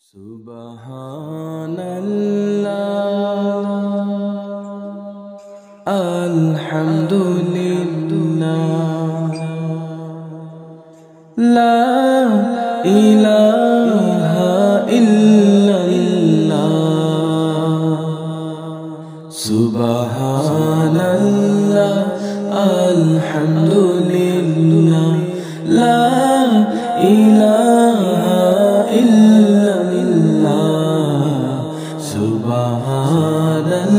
Subhanallah, Alhamdulillah, La ilaha illallah. Subhanallah, Alhamdulillah, La ilaha illallah. Subhanallah,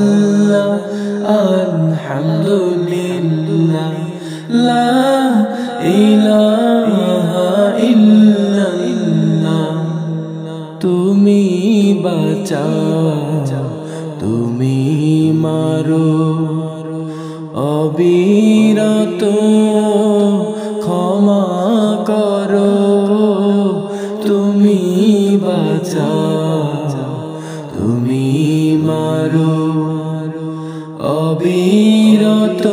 Alhamdulillah, La ilaha illallah. তুমি বাঁচাও, তুমি মারো, অবিরত ক্ষমা করো। তুমি বাঁচাও, তুমি মারো, অবিরত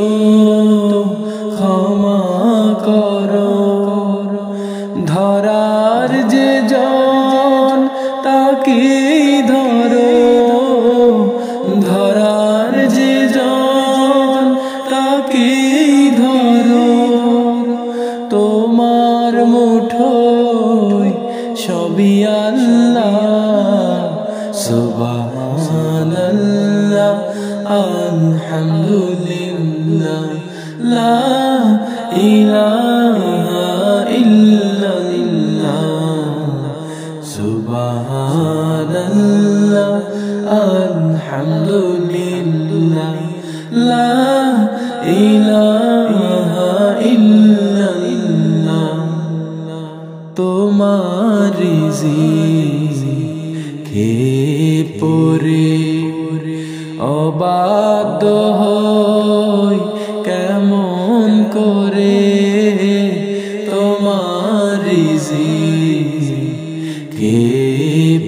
ক্ষমা করো। ধরার যে জন তাকে ধরো, ধরার যে জন তাকে ধরো। তোমার মুঠোয় সবই আল্লাহ। সুবহানাল্লাহ, আলহামদুলিল্লাহ, লা ইলাহা ইল্লাল্লাহ। সুবহানাল্লাহ, আলহামদুলিল্লাহ, লা ইলাহা ইল্লাল্লাহ। তোমার রিজিকে পরে অবাধ্য হই কেমন করে। তোমার রিজিকে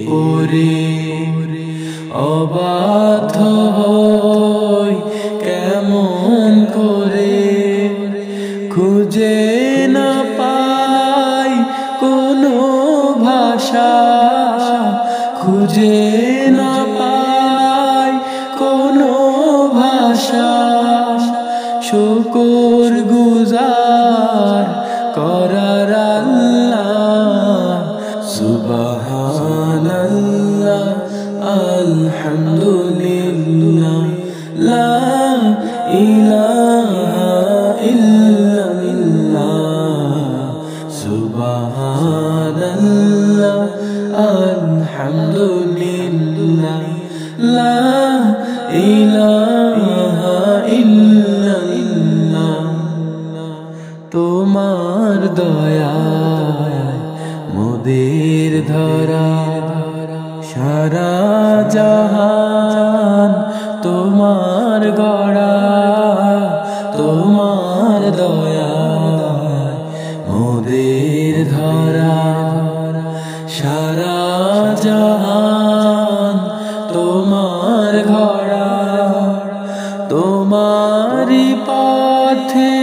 পরে অবাধ্য হই কেমন করে। খুঁজে না পাই কোনো ভাষা, খুঁজে না পাই কোনো ভাষা। শুকর গুজার করার আল্লাহ। সুবহানাল্লাহ, আলহামদুলিল্লাহ, লা ইলাহা ইল্লাল্লাহ। সুবহানাল্লাহ, আলহামদুলিল্লাহ, লা ইলাহা ইল্লাল্লাহ। তোমার দয়ায় মোদের ধরা সারা জাহান তোমার গড়া। তোমার দয়ায় মোদের ধরা সারা জাহান তোমার গড়া। তোমারি পথে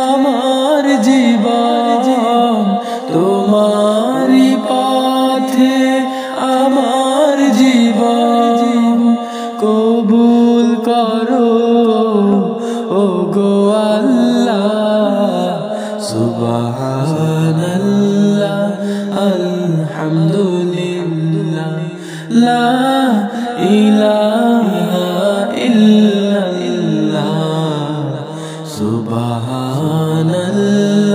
আমার জীবন, তোমারি পথে আমার জীবন। কবুল করো ও গো আল্লাহ। সুবহানাল্লাহ, আলহামদুলিল্লাহ, লা ইলাহা ইল্লাল্লাহ। সুবহানাল্লাহ।